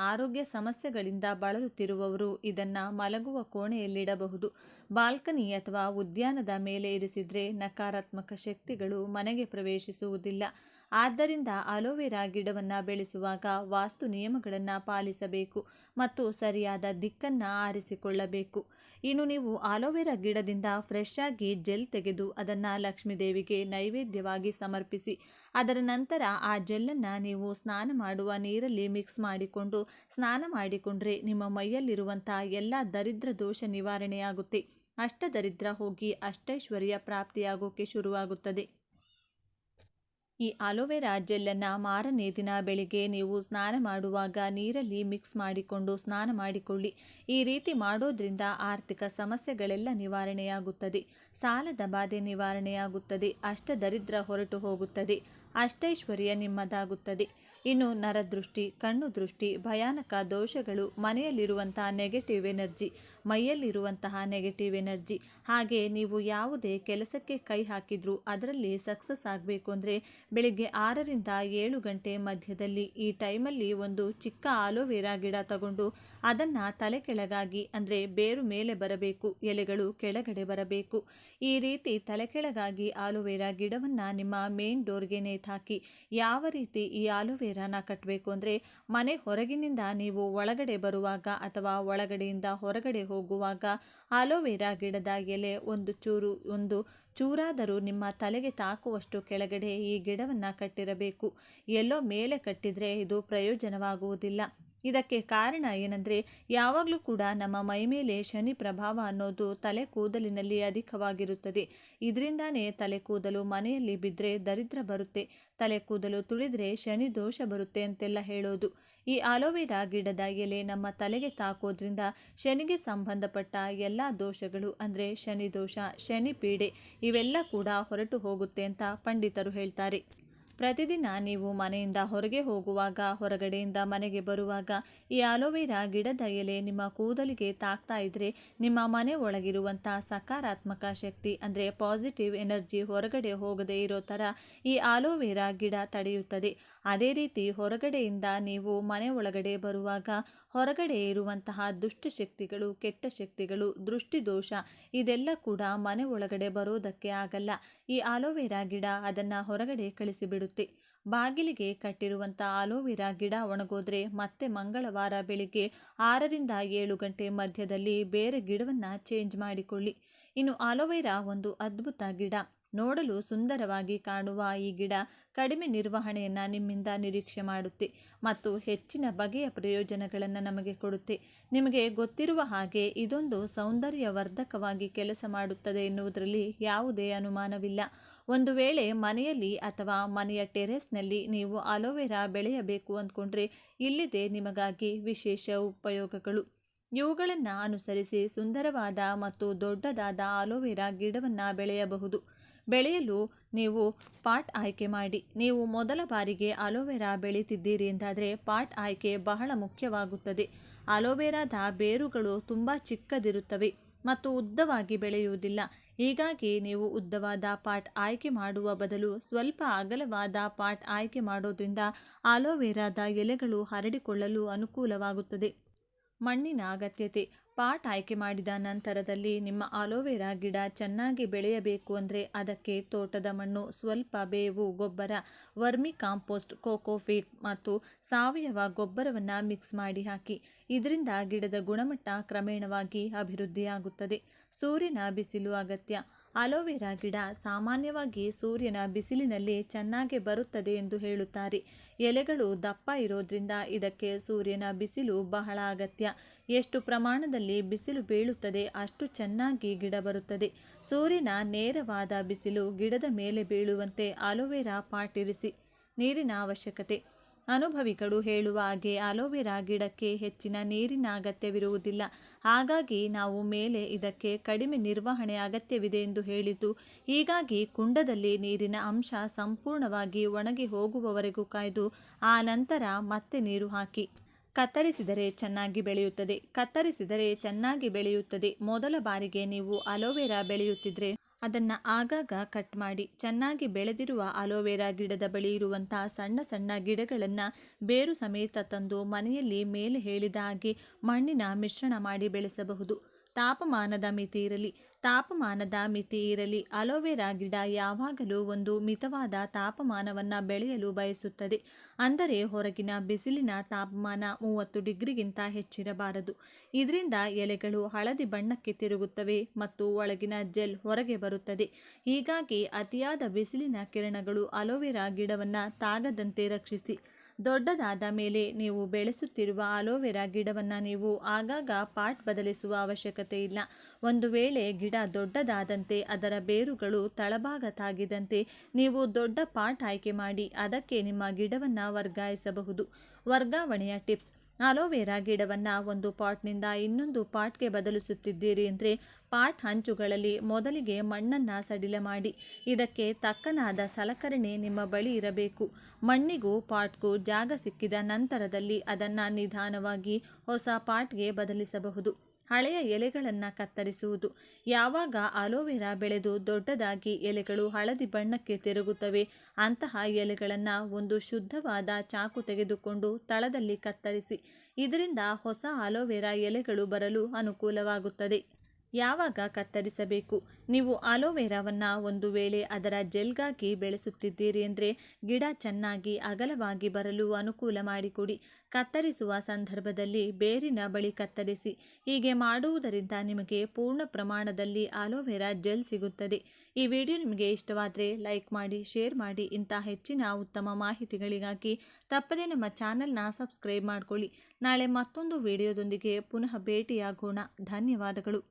ಆರೋಗ್ಯ ಸಮಸ್ಯೆಗಳಿಂದ ಬಳಲುತ್ತಿರುವವರು ಇದನ್ನು ಮಲಗುವ ಕೋಣೆಯಲ್ಲಿಡಬಹುದು. ಬಾಲ್ಕನಿ ಅಥವಾ ಉದ್ಯಾನದ ಮೇಲೆ ಇರಿಸಿದರೆ ನಕಾರಾತ್ಮಕ ಶಕ್ತಿಗಳು ಮನೆಗೆ ಪ್ರವೇಶಿಸುವುದಿಲ್ಲ. ಆದ್ದರಿಂದ ಆಲೋವೆರಾ ಗಿಡವನ್ನು ಬೆಳೆಸುವಾಗ ವಾಸ್ತು ನಿಯಮಗಳನ್ನು ಪಾಲಿಸಬೇಕು. ಮತ್ತು ಸರಿಯಾದ ದಿಕ್ಕನ್ನು ಆರಿಸಿಕೊಳ್ಳಬೇಕು. ಇನ್ನು ನೀವು ಆಲೋವೆರಾ ಗಿಡದಿಂದ ಫ್ರೆಶ್ ಆಗಿ ಜೆಲ್ ತೆಗೆದು ಅದನ್ನು ಲಕ್ಷ್ಮೀದೇವಿಗೆ ನೈವೇದ್ಯವಾಗಿ ಸಮರ್ಪಿಸಿ ಅದರ ನಂತರ ಆ ಜೆಲ್ಲನ್ನು ನೀವು ಸ್ನಾನ ಮಾಡುವ ನೀರಲ್ಲಿ ಮಿಕ್ಸ್ ಮಾಡಿಕೊಂಡು ಸ್ನಾನ ಮಾಡಿಕೊಂಡ್ರೆ ನಿಮ್ಮ ಮೈಯಲ್ಲಿರುವಂಥ ಎಲ್ಲ ದರಿದ್ರ ದೋಷ ನಿವಾರಣೆಯಾಗುತ್ತೆ. ಅಷ್ಟದರಿದ್ರ ಹೋಗಿ ಅಷ್ಟೈಶ್ವರ್ಯ ಪ್ರಾಪ್ತಿಯಾಗೋಕ್ಕೆ ಶುರುವಾಗುತ್ತದೆ. ಈ ಆಲೋವೆರಾ ಜೆಲ್ಲನ್ನು ಮಾರನೇ ದಿನ ಬೆಳಿಗ್ಗೆ ನೀವು ಸ್ನಾನ ಮಾಡುವಾಗ ನೀರಲ್ಲಿ ಮಿಕ್ಸ್ ಮಾಡಿಕೊಂಡು ಸ್ನಾನ ಮಾಡಿಕೊಳ್ಳಿ. ಈ ರೀತಿ ಮಾಡೋದ್ರಿಂದ ಆರ್ಥಿಕ ಸಮಸ್ಯೆಗಳೆಲ್ಲ ನಿವಾರಣೆಯಾಗುತ್ತದೆ, ಸಾಲದ ಬಾಧೆ ನಿವಾರಣೆಯಾಗುತ್ತದೆ, ಅಷ್ಟದರಿದ್ರ ಹೊರಟು ಹೋಗುತ್ತದೆ, ಅಷ್ಟೈಶ್ವರ್ಯ ನಿಮ್ಮದಾಗುತ್ತದೆ. ಇನ್ನು ನರದೃಷ್ಟಿ, ಕಣ್ಣು ದೃಷ್ಟಿ, ಭಯಾನಕ ದೋಷಗಳು, ಮನೆಯಲ್ಲಿರುವಂತಹ ನೆಗೆಟಿವ್ ಎನರ್ಜಿ, ಮೈಯಲ್ಲಿರುವಂತಹ ನೆಗೆಟಿವ್ ಎನರ್ಜಿ, ಹಾಗೆ ನೀವು ಯಾವುದೇ ಕೆಲಸಕ್ಕೆ ಕೈ ಹಾಕಿದ್ರೂ ಅದರಲ್ಲಿ ಸಕ್ಸಸ್ ಆಗಬೇಕು ಅಂದರೆ ಬೆಳಿಗ್ಗೆ 6ರಿಂದ 7 ಗಂಟೆ ಮಧ್ಯದಲ್ಲಿ ಈ ಟೈಮಲ್ಲಿ ಒಂದು ಚಿಕ್ಕ ಆಲೋವೆರಾ ಗಿಡ ತಗೊಂಡು ಅದನ್ನು ತಲೆ ಕೆಳಗಾಗಿ ಅಂದರೆ ಬೇರು ಮೇಲೆ ಬರಬೇಕು, ಎಲೆಗಳು ಕೆಳಗಡೆ ಬರಬೇಕು. ಈ ರೀತಿ ತಲೆ ಕೆಳಗಾಗಿ ಆಲೋವೆರಾ ಗಿಡವನ್ನು ನಿಮ್ಮ ಮೇನ್ ಡೋರ್ಗೆ ನೇತಾಕಿ. ಯಾವ ರೀತಿ ಈ ಆಲೋವೆರಾನ ಕಟ್ಟಬೇಕು ಅಂದರೆ ಮನೆ ಹೊರಗಿನಿಂದ ನೀವು ಒಳಗಡೆ ಬರುವಾಗ ಅಥವಾ ಒಳಗಡೆಯಿಂದ ಹೊರಗಡೆ ಹೋಗುವಾಗ ಆಲೋವೆರಾ ಗಿಡದ ಎಲೆ ಒಂದು ಚೂರಾದರೂ ನಿಮ್ಮ ತಲೆಗೆ ತಾಕುವಷ್ಟು ಕೆಳಗಡೆ ಈ ಗಿಡವನ್ನು ಕಟ್ಟಿರಬೇಕು. ಎಲ್ಲೋ ಮೇಲೆ ಕಟ್ಟಿದರೆ ಇದು ಪ್ರಯೋಜನವಾಗುವುದಿಲ್ಲ. ಇದಕ್ಕೆ ಕಾರಣ ಏನಂದರೆ ಯಾವಾಗಲೂ ಕೂಡ ನಮ್ಮ ಮೈ ಮೇಲೆ ಶನಿ ಪ್ರಭಾವ ಅನ್ನೋದು ತಲೆ ಕೂದಲಿನಲ್ಲಿ ಅಧಿಕವಾಗಿರುತ್ತದೆ. ಇದರಿಂದಾನೇ ತಲೆ ಕೂದಲು ಮನೆಯಲ್ಲಿ ಬಿದ್ದರೆ ದರಿದ್ರ ಬರುತ್ತೆ, ತಲೆ ಕೂದಲು ತುಳಿದ್ರೆ ಶನಿ ದೋಷ ಬರುತ್ತೆ ಅಂತೆಲ್ಲ ಹೇಳೋದು. ಈ ಆಲೋವೆರಾ ಗಿಡದ ಎಲೆ ನಮ್ಮ ತಲೆಗೆ ತಾಕೋದ್ರಿಂದ ಶನಿಗೆ ಸಂಬಂಧಪಟ್ಟ ಎಲ್ಲ ದೋಷಗಳು ಅಂದರೆ ಶನಿ ದೋಷ, ಶನಿ ಪೀಡೆ ಇವೆಲ್ಲ ಕೂಡ ಹೊರಟು ಹೋಗುತ್ತೆ ಅಂತ ಪಂಡಿತರು ಹೇಳ್ತಾರೆ. ಪ್ರತಿದಿನ ನೀವು ಮನೆಯಿಂದ ಹೊರಗೆ ಹೋಗುವಾಗ, ಹೊರಗಡೆಯಿಂದ ಮನೆಗೆ ಬರುವಾಗ ಈ ಆಲೋವೆರಾ ಗಿಡದ ಎಲೆ ನಿಮ್ಮ ಕೂದಲಿಗೆ ತಾಕ್ತಾ ಇದ್ದರೆ ನಿಮ್ಮ ಮನೆ ಒಳಗಿರುವಂಥ ಸಕಾರಾತ್ಮಕ ಶಕ್ತಿ ಅಂದರೆ ಪಾಸಿಟಿವ್ ಎನರ್ಜಿ ಹೊರಗಡೆ ಹೋಗದೇ ಇರೋ ಥರ ಈ ಆಲೋವೆರಾ ಗಿಡ ತಡೆಯುತ್ತದೆ. ಅದೇ ರೀತಿ ಹೊರಗಡೆಯಿಂದ ನೀವು ಮನೆ ಒಳಗಡೆ ಬರುವಾಗ ಹೊರಗಡೆ ಇರುವಂತಹ ದುಷ್ಟಶಕ್ತಿಗಳು, ಕೆಟ್ಟ ಶಕ್ತಿಗಳು, ದೃಷ್ಟಿದೋಷ ಇದೆಲ್ಲ ಕೂಡ ಮನೆ ಒಳಗಡೆ ಬರೋದಕ್ಕೆ ಆಗಲ್ಲ. ಈ ಆಲೋವೆರಾ ಗಿಡ ಅದನ್ನು ಹೊರಗಡೆ ಕಳಿಸಿಬಿಡುತ್ತೆ. ಬಾಗಿಲಿಗೆ ಕಟ್ಟಿರುವಂಥ ಆಲೋವೆರಾ ಗಿಡ ಒಣಗೋದ್ರೆ ಮತ್ತೆ ಮಂಗಳವಾರ ಬೆಳಿಗ್ಗೆ 6ರಿಂದ 7 ಗಂಟೆ ಮಧ್ಯದಲ್ಲಿ ಬೇರೆ ಗಿಡವನ್ನು ಚೇಂಜ್ ಮಾಡಿಕೊಳ್ಳಿ. ಇನ್ನು ಆಲೋವೆರಾ ಒಂದು ಅದ್ಭುತ ಗಿಡ. ನೋಡಲು ಸುಂದರವಾಗಿ ಕಾಣುವ ಈ ಗಿಡ ಕಡಿಮೆ ನಿರ್ವಹಣೆಯನ್ನು ನಿಮ್ಮಿಂದ ನಿರೀಕ್ಷೆ ಮಾಡುತ್ತೆ ಮತ್ತು ಹೆಚ್ಚಿನ ಬಗೆಯ ಪ್ರಯೋಜನಗಳನ್ನು ನಮಗೆ ಕೊಡುತ್ತೆ. ನಿಮಗೆ ಗೊತ್ತಿರುವ ಹಾಗೆ ಇದೊಂದು ಸೌಂದರ್ಯವರ್ಧಕವಾಗಿ ಕೆಲಸ ಮಾಡುತ್ತದೆ ಎನ್ನುವುದರಲ್ಲಿ ಯಾವುದೇ ಅನುಮಾನವಿಲ್ಲ. ಒಂದು ವೇಳೆ ಮನೆಯಲ್ಲಿ ಅಥವಾ ಮನೆಯ ಟೆರೆಸ್ನಲ್ಲಿ ನೀವು ಆಲೋವೆರಾ ಬೆಳೆಯಬೇಕು ಅಂದ್ಕೊಂಡ್ರೆ ಇಲ್ಲಿದೆ ನಿಮಗಾಗಿ ವಿಶೇಷ ಉಪಯೋಗಗಳು. ಇವುಗಳನ್ನು ಅನುಸರಿಸಿ ಸುಂದರವಾದ ಮತ್ತು ದೊಡ್ಡದಾದ ಆಲೋವೆರಾ ಗಿಡವನ್ನು ಬೆಳೆಯಬಹುದು. ಬೆಳೆಯಲು ನೀವು ಪಾಟ್ ಆಯ್ಕೆ ಮಾಡಿ. ನೀವು ಮೊದಲ ಬಾರಿಗೆ ಆಲೋವೆರಾ ಬೆಳೀತಿದ್ದೀರಿ ಎಂದಾದರೆ ಪಾಟ್ ಆಯ್ಕೆ ಬಹಳ ಮುಖ್ಯವಾಗುತ್ತದೆ. ಆಲೋವೆರಾದ ಬೇರುಗಳು ತುಂಬ ಚಿಕ್ಕದಿರುತ್ತವೆ ಮತ್ತು ಉದ್ದವಾಗಿ ಬೆಳೆಯುವುದಿಲ್ಲ. ಹೀಗಾಗಿ ನೀವು ಉದ್ದವಾದ ಪಾಟ್ ಆಯ್ಕೆ ಮಾಡುವ ಬದಲು ಸ್ವಲ್ಪ ಅಗಲವಾದ ಪಾಟ್ ಆಯ್ಕೆ ಮಾಡೋದ್ರಿಂದ ಆಲೋವೆರಾದ ಎಲೆಗಳು ಹರಡಿಕೊಳ್ಳಲು ಅನುಕೂಲವಾಗುತ್ತದೆ. ಮಣ್ಣಿನ ಅಗತ್ಯತೆ. ಪಾಟ್ ಆಯ್ಕೆ ಮಾಡಿದ ನಂತರದಲ್ಲಿ ನಿಮ್ಮ ಆಲೋವೆರಾ ಗಿಡ ಚೆನ್ನಾಗಿ ಬೆಳೆಯಬೇಕು ಅಂದರೆ ಅದಕ್ಕೆ ತೋಟದ ಮಣ್ಣು, ಸ್ವಲ್ಪ ಬೇವು ಗೊಬ್ಬರ, ವರ್ಮಿ ಕಾಂಪೋಸ್ಟ್, ಕೋಕೋಫೀಟ್ ಮತ್ತು ಸಾವಯವ ಗೊಬ್ಬರವನ್ನು ಮಿಕ್ಸ್ ಮಾಡಿ ಹಾಕಿ. ಇದರಿಂದ ಗಿಡದ ಗುಣಮಟ್ಟ ಕ್ರಮೇಣವಾಗಿ ಅಭಿವೃದ್ಧಿಯಾಗುತ್ತದೆ. ಸೂರ್ಯನ ಬಿಸಿಲು ಅಗತ್ಯ. ಆಲೋವೆರಾ ಗಿಡ ಸಾಮಾನ್ಯವಾಗಿ ಸೂರ್ಯನ ಬಿಸಿಲಿನಲ್ಲಿ ಚೆನ್ನಾಗಿ ಬರುತ್ತದೆ ಎಂದು ಹೇಳುತ್ತಾರೆ. ಎಲೆಗಳು ದಪ್ಪ ಇರೋದ್ರಿಂದ ಇದಕ್ಕೆ ಸೂರ್ಯನ ಬಿಸಿಲು ಬಹಳ ಅಗತ್ಯ. ಎಷ್ಟು ಪ್ರಮಾಣದಲ್ಲಿ ಬಿಸಿಲು ಬೀಳುತ್ತದೆ ಅಷ್ಟು ಚೆನ್ನಾಗಿ ಗಿಡ ಬರುತ್ತದೆ. ಸೂರ್ಯನ ನೇರವಾದ ಬಿಸಿಲು ಗಿಡದ ಮೇಲೆ ಬೀಳುವಂತೆ ಆಲೋವೆರಾ ಪಾಟ್ ಇರಿಸಿ. ನೀರಿನ ಅವಶ್ಯಕತೆ. ಅನುಭವಿಗಳು ಹೇಳುವ ಹಾಗೆ ಆಲೋವೆರಾ ಗಿಡಕ್ಕೆ ಹೆಚ್ಚಿನ ನೀರಿನ ಅಗತ್ಯವಿರುವುದಿಲ್ಲ. ಹಾಗಾಗಿ ನಾವು ಮೇಲೆ ಇದಕ್ಕೆ ಕಡಿಮೆ ನಿರ್ವಹಣೆ ಅಗತ್ಯವಿದೆ ಎಂದು ಹೇಳಿದ್ದು. ಹೀಗಾಗಿ ಕುಂಡದಲ್ಲಿ ನೀರಿನ ಅಂಶ ಸಂಪೂರ್ಣವಾಗಿ ಒಣಗಿ ಹೋಗುವವರೆಗೂ ಕಾಯ್ದು ಆ ನಂತರ ಮತ್ತೆ ನೀರು ಹಾಕಿ. ಕತ್ತರಿಸಿದರೆ ಚೆನ್ನಾಗಿ ಬೆಳೆಯುತ್ತದೆ. ಮೊದಲ ಬಾರಿಗೆ ನೀವು ಆಲೋವೆರಾ ಬೆಳೆಯುತ್ತಿದ್ರೆ ಅದನ್ನು ಆಗಾಗ ಕಟ್ ಮಾಡಿ. ಚೆನ್ನಾಗಿ ಬೆಳೆದಿರುವ ಆಲೋವೆರಾ ಗಿಡದ ಬಳಿ ಇರುವಂತಹ ಸಣ್ಣ ಸಣ್ಣ ಗಿಡಗಳನ್ನು ಬೇರು ಸಮೇತ ತಂದು ಮನೆಯಲ್ಲಿ ಮೇಲೆ ಹೇಳಿದ ಹಾಗೆ ಮಣ್ಣಿನ ಮಿಶ್ರಣ ಮಾಡಿ ಬೆಳೆಸಬಹುದು. ತಾಪಮಾನದ ಮಿತಿ ಇರಲಿ. ಅಲೋವೆರಾ ಗಿಡ ಯಾವಾಗಲೂ ಒಂದು ಮಿತವಾದ ತಾಪಮಾನವನ್ನು ಬೆಳೆಯಲು ಬಯಸುತ್ತದೆ. ಅಂದರೆ ಹೊರಗಿನ ಬಿಸಿಲಿನ ತಾಪಮಾನ 30 ಡಿಗ್ರಿಗಿಂತ ಹೆಚ್ಚಿರಬಾರದು. ಇದರಿಂದ ಎಲೆಗಳು ಹಳದಿ ಬಣ್ಣಕ್ಕೆ ತಿರುಗುತ್ತವೆ ಮತ್ತು ಒಳಗಿನ ಜೆಲ್ ಹೊರಗೆ ಬರುತ್ತದೆ. ಹೀಗಾಗಿ ಅತಿಯಾದ ಬಿಸಿಲಿನ ಕಿರಣಗಳು ಅಲೋವೆರಾ ಗಿಡವನ್ನು ತಾಗದಂತೆ ರಕ್ಷಿಸಿ. ದೊಡ್ಡದಾದ ಮೇಲೆ ನೀವು ಬೆಳೆಸುತ್ತಿರುವ ಅಲೋವೆರಾ ಗಿಡವನ್ನು ನೀವು ಆಗಾಗ ಪಾಟ್ ಬದಲಿಸುವ ಅವಶ್ಯಕತೆ ಇಲ್ಲ. ಒಂದು ವೇಳೆ ಗಿಡ ದೊಡ್ಡದಾದಂತೆ ಅದರ ಬೇರುಗಳು ತಳಭಾಗ ತಾಗಿದಂತೆ ನೀವು ದೊಡ್ಡ ಪಾಟ್ ಆಯ್ಕೆ ಮಾಡಿ ಅದಕ್ಕೆ ನಿಮ್ಮ ಗಿಡವನ್ನು ವರ್ಗಾಯಿಸಬಹುದು. ವರ್ಗಾವಣೆಯ ಟಿಪ್ಸ್: ಅಲೋವೆರಾ ಗಿಡವನ್ನು ಒಂದು ಪಾಟ್ನಿಂದ ಇನ್ನೊಂದು ಪಾಟ್ಗೆ ಬದಲಿಸುತ್ತಿದ್ದೀರಿ ಅಂದರೆ ಪಾಟ್ ಹಂಚುಗಳಲ್ಲಿ ಮೊದಲಿಗೆ ಮಣ್ಣನ್ನು ಸಡಿಲ ಮಾಡಿ. ಇದಕ್ಕೆ ತಕ್ಕನಾದ ಸಲಕರಣೆ ನಿಮ್ಮ ಬಳಿ ಇರಬೇಕು. ಮಣ್ಣಿಗೂ ಪಾಟ್ಗೂ ಜಾಗ ಸಿಕ್ಕಿದ ನಂತರದಲ್ಲಿ ಅದನ್ನು ನಿಧಾನವಾಗಿ ಹೊಸ ಪಾಟ್ಗೆ ಬದಲಿಸಬಹುದು. ಹಳೆಯ ಎಲೆಗಳನ್ನು ಕತ್ತರಿಸುವುದು: ಯಾವಾಗ ಅಲೋವೆರಾ ಬೆಳೆದು ದೊಡ್ಡದಾಗಿ ಎಲೆಗಳು ಹಳದಿ ಬಣ್ಣಕ್ಕೆ ತಿರುಗುತ್ತವೆ ಅಂತಹ ಎಲೆಗಳನ್ನು ಒಂದು ಶುದ್ಧವಾದ ಚಾಕು ತೆಗೆದುಕೊಂಡು ತಳದಲ್ಲಿ ಕತ್ತರಿಸಿ. ಇದರಿಂದ ಹೊಸ ಅಲೋವೆರಾ ಎಲೆಗಳು ಬರಲು ಅನುಕೂಲವಾಗುತ್ತದೆ. ಯಾವಾಗ ಕತ್ತರಿಸಬೇಕು? ನೀವು ಅಲೋವೆರಾವನ್ನು ಒಂದು ವೇಳೆ ಅದರ ಜೆಲ್ಗಾಗಿ ಬೆಳೆಸುತ್ತಿದ್ದೀರಿ ಅಂದರೆ ಗಿಡ ಚೆನ್ನಾಗಿ ಅಗಲವಾಗಿ ಬರಲು ಅನುಕೂಲ ಮಾಡಿಕೊಡಿ. ಕತ್ತರಿಸುವ ಸಂದರ್ಭದಲ್ಲಿ ಬೇರಿನ ಬಳಿ ಕತ್ತರಿಸಿ. ಹೀಗೆ ಮಾಡುವುದರಿಂದ ನಿಮಗೆ ಪೂರ್ಣ ಪ್ರಮಾಣದಲ್ಲಿ ಅಲೋವೆರಾ ಜೆಲ್ ಸಿಗುತ್ತದೆ. ಈ ವಿಡಿಯೋ ನಿಮಗೆ ಇಷ್ಟವಾದರೆ ಲೈಕ್ ಮಾಡಿ, ಶೇರ್ ಮಾಡಿ. ಇಂಥ ಹೆಚ್ಚಿನ ಉತ್ತಮ ಮಾಹಿತಿಗಳಿಗಾಗಿ ತಪ್ಪದೇ ನಮ್ಮ ಚಾನಲ್ನ ಸಬ್ಸ್ಕ್ರೈಬ್ ಮಾಡಿಕೊಳ್ಳಿ. ನಾಳೆ ಮತ್ತೊಂದು ವಿಡಿಯೋದೊಂದಿಗೆ ಪುನಃ ಭೇಟಿಯಾಗೋಣ. ಧನ್ಯವಾದಗಳು.